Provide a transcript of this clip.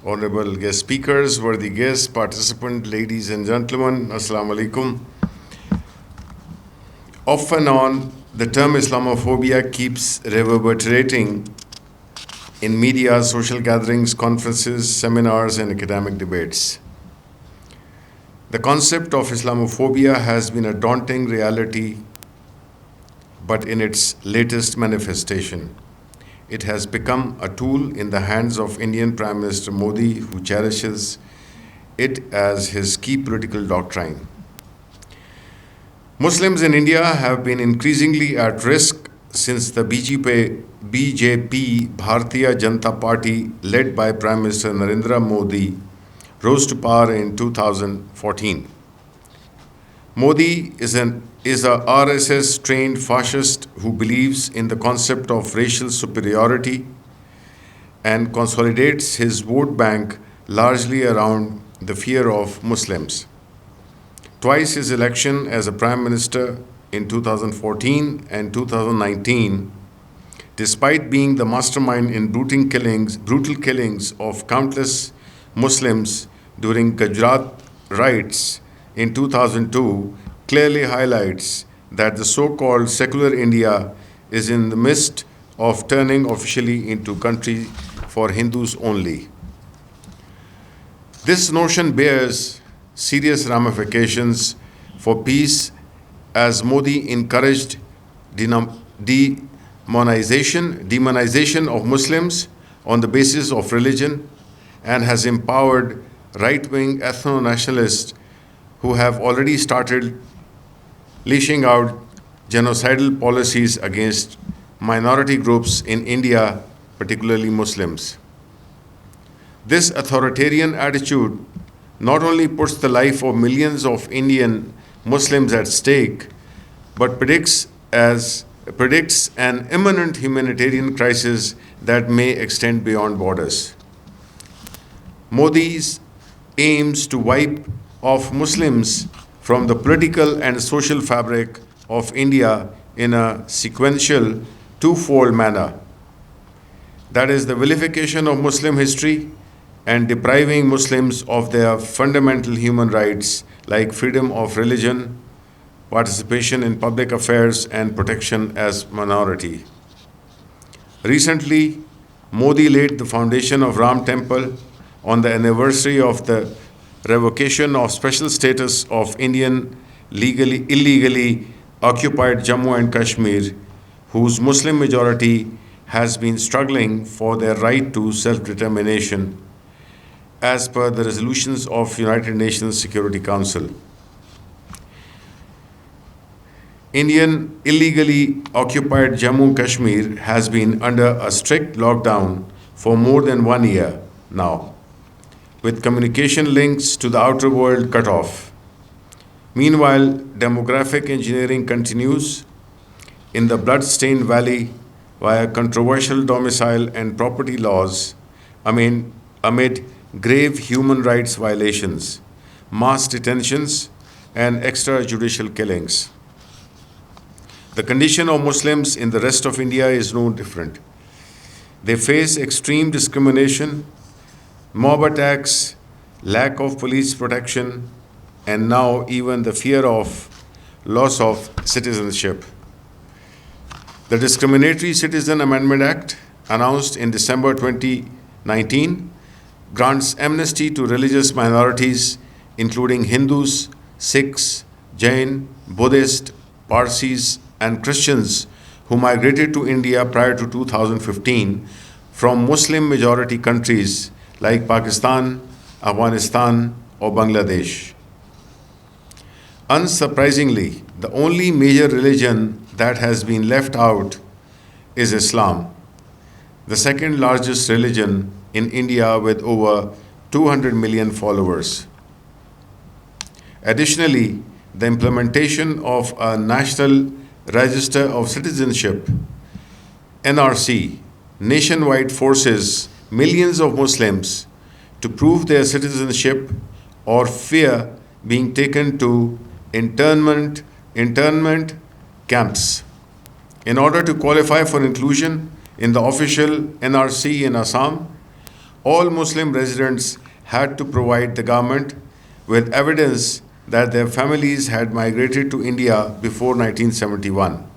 honorable guest speakers, worthy guests, participants, ladies and gentlemen, Assalamu alaikum. Off and on, the term Islamophobia keeps reverberating in media, social gatherings, conferences, seminars, and academic debates. The concept of Islamophobia has been a daunting reality, but in its latest manifestation, it has become a tool in the hands of Indian Prime Minister Modi, who cherishes it as his key political doctrine. Muslims in India have been increasingly at risk since the BJP Bharatiya Janata Party, led by Prime Minister Narendra Modi, rose to power in 2014. Modi is a RSS-trained fascist who believes in the concept of racial superiority and consolidates his vote bank largely around the fear of Muslims. Twice his election as a prime minister in 2014 and 2019, despite being the mastermind in brutal killings of countless Muslims during Gujarat riots in 2002, clearly highlights that the so-called secular India is in the midst of turning officially into country for Hindus only. This notion bears serious ramifications for peace, as Modi encouraged demonization of Muslims on the basis of religion and has empowered right-wing ethno-nationalists who have already started leashing out genocidal policies against minority groups in India, particularly Muslims. This authoritarian attitude not only puts the life of millions of Indian Muslims at stake, but predicts an imminent humanitarian crisis that may extend beyond borders. Modi's aims to wipe off Muslims from the political and social fabric of India in a sequential, twofold manner. That is, the vilification of Muslim history and depriving Muslims of their fundamental human rights like freedom of religion, participation in public affairs, and protection as minority. Recently, Modi laid the foundation of Ram Temple on the anniversary of the revocation of special status of Indian illegally occupied Jammu and Kashmir, whose Muslim majority has been struggling for their right to self-determination as per the resolutions of United Nations Security Council. Indian illegally occupied Jammu and Kashmir has been under a strict lockdown for more than 1 year now, with communication links to the outer world cut off. Meanwhile, demographic engineering continues in the blood-stained valley via controversial domicile and property laws amid grave human rights violations, mass detentions, and extrajudicial killings. The condition of Muslims in the rest of India is no different. They face extreme discrimination, mob attacks, lack of police protection, and now even the fear of loss of citizenship. The Discriminatory Citizen Amendment Act, announced in December 2019, grants amnesty to religious minorities including Hindus, Sikhs, Jain, Buddhists, Parsis, and Christians who migrated to India prior to 2015 from Muslim-majority countries like Pakistan, Afghanistan, or Bangladesh. Unsurprisingly, the only major religion that has been left out is Islam, the second largest religion in India with over 200 million followers. Additionally, the implementation of a National Register of Citizenship, NRC, nationwide forces millions of Muslims to prove their citizenship or fear being taken to internment camps in order to qualify for inclusion in the official NRC in Assam, all Muslim residents had to provide the government with evidence that their families had migrated to India before 1971.